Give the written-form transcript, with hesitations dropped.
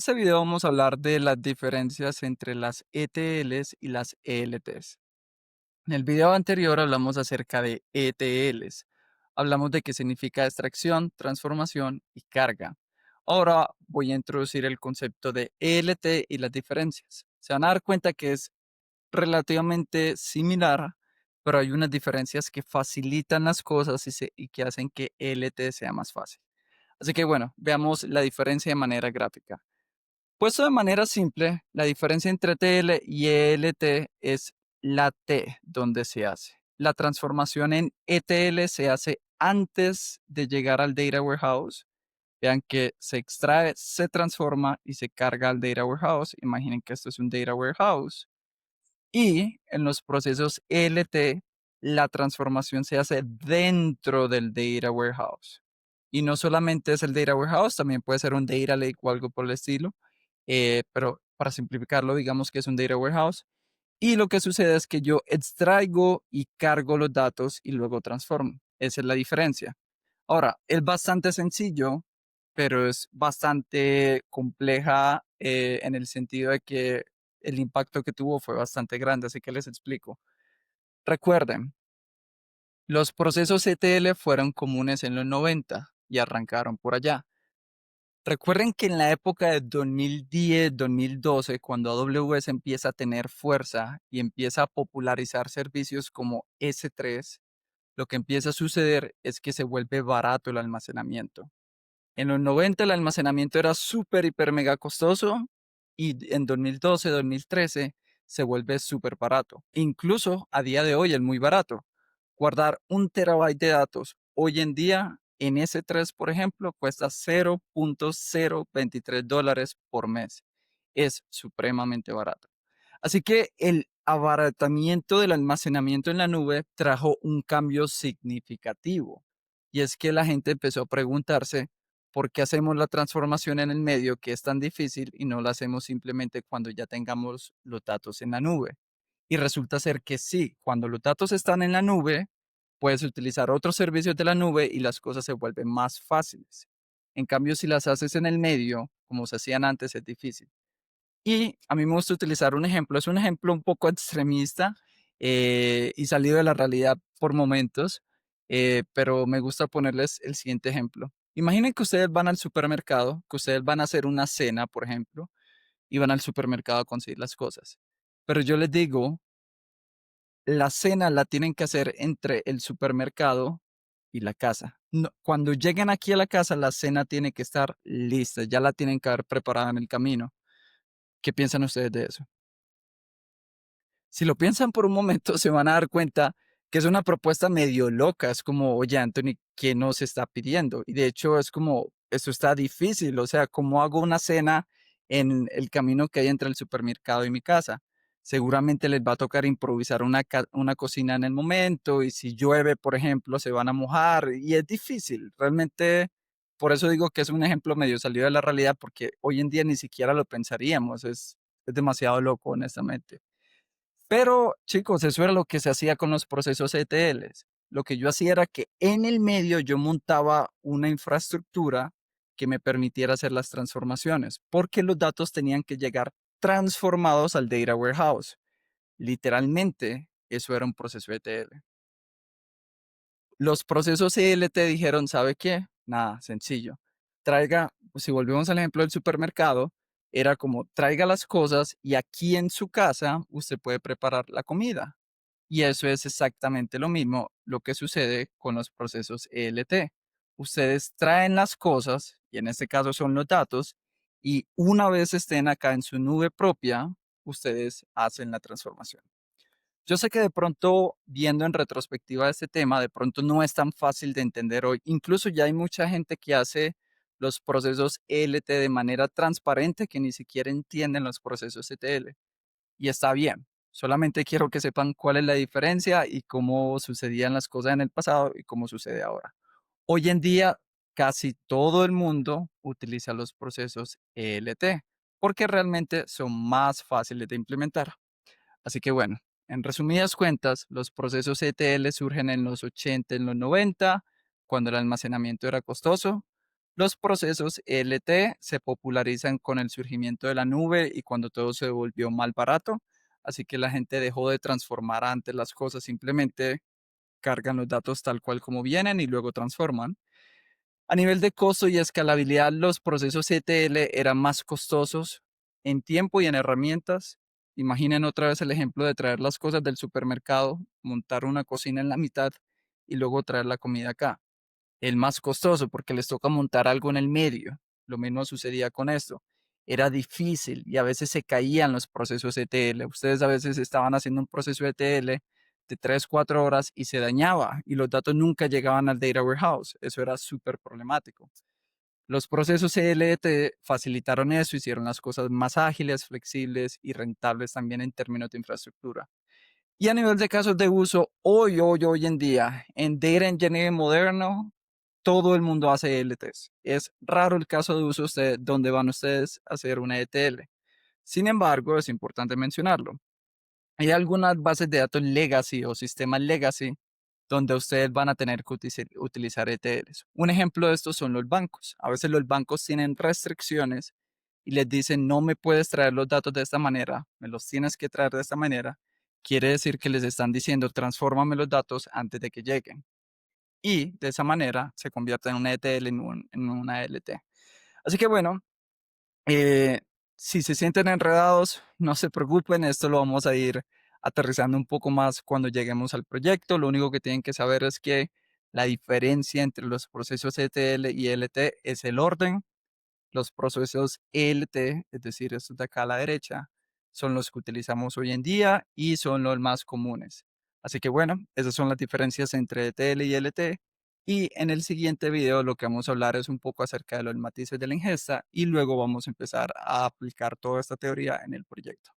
Este video vamos a hablar de las diferencias entre las ETLs y las ELTs. En el video anterior hablamos acerca de ETLs. Hablamos de qué significa extracción, transformación y carga. Ahora voy a introducir el concepto de ELT y las diferencias. Se van a dar cuenta que es relativamente similar, pero hay unas diferencias que facilitan las cosas y que hacen que ELT sea más fácil. Así que bueno, veamos la diferencia de manera gráfica. Puesto de manera simple, la diferencia entre TL y ELT es la T donde se hace. La transformación en ETL se hace antes de llegar al Data Warehouse. Vean que se extrae, se transforma y se carga al Data Warehouse. Imaginen que esto es un Data Warehouse. Y en los procesos ELT, la transformación se hace dentro del Data Warehouse. Y no solamente es el Data Warehouse, también puede ser un Data Lake o algo por el estilo. Pero para simplificarlo, digamos que es un Data Warehouse. Y lo que sucede es que yo extraigo y cargo los datos y luego transformo. Esa es la diferencia. Ahora, es bastante sencillo, pero es bastante compleja en el sentido de que el impacto que tuvo fue bastante grande, así que les explico. Recuerden, los procesos ETL fueron comunes en los 90 y arrancaron por allá. Recuerden que en la época de 2010, 2012, cuando AWS empieza a tener fuerza y empieza a popularizar servicios como S3, lo que empieza a suceder es que se vuelve barato el almacenamiento. En los 90 el almacenamiento era súper, hiper, mega costoso y en 2012, 2013 se vuelve súper barato. Incluso a día de hoy es muy barato. Guardar 1 TB de datos hoy en día en S3, por ejemplo, cuesta $0.023 por mes. Es supremamente barato. Así que el abaratamiento del almacenamiento en la nube trajo un cambio significativo. Y es que la gente empezó a preguntarse, ¿por qué hacemos la transformación en el medio que es tan difícil y no la hacemos simplemente cuando ya tengamos los datos en la nube? Y resulta ser que sí, cuando los datos están en la nube, puedes utilizar otros servicios de la nube y las cosas se vuelven más fáciles. En cambio, si las haces en el medio, como se hacían antes, es difícil. Y a mí me gusta utilizar un ejemplo, es un ejemplo un poco extremista y salido de la realidad por momentos, pero me gusta ponerles el siguiente ejemplo. Imaginen que ustedes van al supermercado, que ustedes van a hacer una cena, por ejemplo, y van al supermercado a conseguir las cosas. Pero yo les digo, la cena la tienen que hacer entre el supermercado y la casa. Cuando lleguen aquí a la casa, la cena tiene que estar lista, ya la tienen que haber preparada en el camino. ¿Qué piensan ustedes de eso? Si lo piensan por un momento, se van a dar cuenta que es una propuesta medio loca. Es como, oye, Anthony, ¿qué nos está pidiendo? Y de hecho es como, esto está difícil. O sea, ¿cómo hago una cena en el camino que hay entre el supermercado y mi casa? Seguramente les va a tocar improvisar una cocina en el momento y si llueve, por ejemplo, se van a mojar y es difícil. Realmente, por eso digo que es un ejemplo medio salido de la realidad porque hoy en día ni siquiera lo pensaríamos. Es demasiado loco, honestamente. Pero, chicos, eso era lo que se hacía con los procesos ETLs. Lo que yo hacía era que en el medio yo montaba una infraestructura que me permitiera hacer las transformaciones, porque los datos tenían que llegar transformados al Data Warehouse. Literalmente, eso era un proceso ETL. Los procesos ELT dijeron, ¿sabe qué? Nada, sencillo. Traiga, si volvemos al ejemplo del supermercado, era como traiga las cosas y aquí en su casa usted puede preparar la comida. Y eso es exactamente lo mismo lo que sucede con los procesos ELT. Ustedes traen las cosas, y en este caso son los datos, y una vez estén acá en su nube propia, ustedes hacen la transformación. Yo sé que de pronto, viendo en retrospectiva este tema, de pronto no es tan fácil de entender hoy. Incluso ya hay mucha gente que hace los procesos ELT de manera transparente que ni siquiera entienden los procesos ETL. Y está bien. Solamente quiero que sepan cuál es la diferencia y cómo sucedían las cosas en el pasado y cómo sucede ahora. Hoy en día, casi todo el mundo utiliza los procesos ELT porque realmente son más fáciles de implementar. Así que bueno, en resumidas cuentas, los procesos ETL surgen en los 80, en los 90, cuando el almacenamiento era costoso. Los procesos ELT se popularizan con el surgimiento de la nube y cuando todo se volvió mal barato, así que la gente dejó de transformar antes las cosas, simplemente cargan los datos tal cual como vienen y luego transforman. A nivel de costo y escalabilidad, los procesos ETL eran más costosos en tiempo y en herramientas. Imaginen otra vez el ejemplo de traer las cosas del supermercado, montar una cocina en la mitad y luego traer la comida acá. El más costoso porque les toca montar algo en el medio. Lo mismo sucedía con esto. Era difícil y a veces se caían los procesos ETL. Ustedes a veces estaban haciendo un proceso ETL de 3, 4 horas y se dañaba y los datos nunca llegaban al data warehouse. Eso era súper problemático. Los procesos ELT facilitaron eso, hicieron las cosas más ágiles, flexibles y rentables también en términos de infraestructura. Y a nivel de casos de uso, hoy en día, en Data Engineering moderno, todo el mundo hace ELTs. Es raro el caso de uso donde van ustedes a hacer una ETL. Sin embargo, es importante mencionarlo. Hay algunas bases de datos legacy o sistemas legacy donde ustedes van a tener que utilizar ETLs. Un ejemplo de esto son los bancos. A veces los bancos tienen restricciones y les dicen, no me puedes traer los datos de esta manera, me los tienes que traer de esta manera. Quiere decir que les están diciendo, transfórmame los datos antes de que lleguen. Y de esa manera se convierte en una ETL en una LT. Así que bueno, eh, si se sienten enredados, no se preocupen, esto lo vamos a ir aterrizando un poco más cuando lleguemos al proyecto. Lo único que tienen que saber es que la diferencia entre los procesos ETL y LT es el orden. Los procesos ELT, es decir, estos de acá a la derecha, son los que utilizamos hoy en día y son los más comunes. Así que bueno, esas son las diferencias entre ETL y LT. Y en el siguiente video lo que vamos a hablar es un poco acerca de los matices de la ingesta y luego vamos a empezar a aplicar toda esta teoría en el proyecto.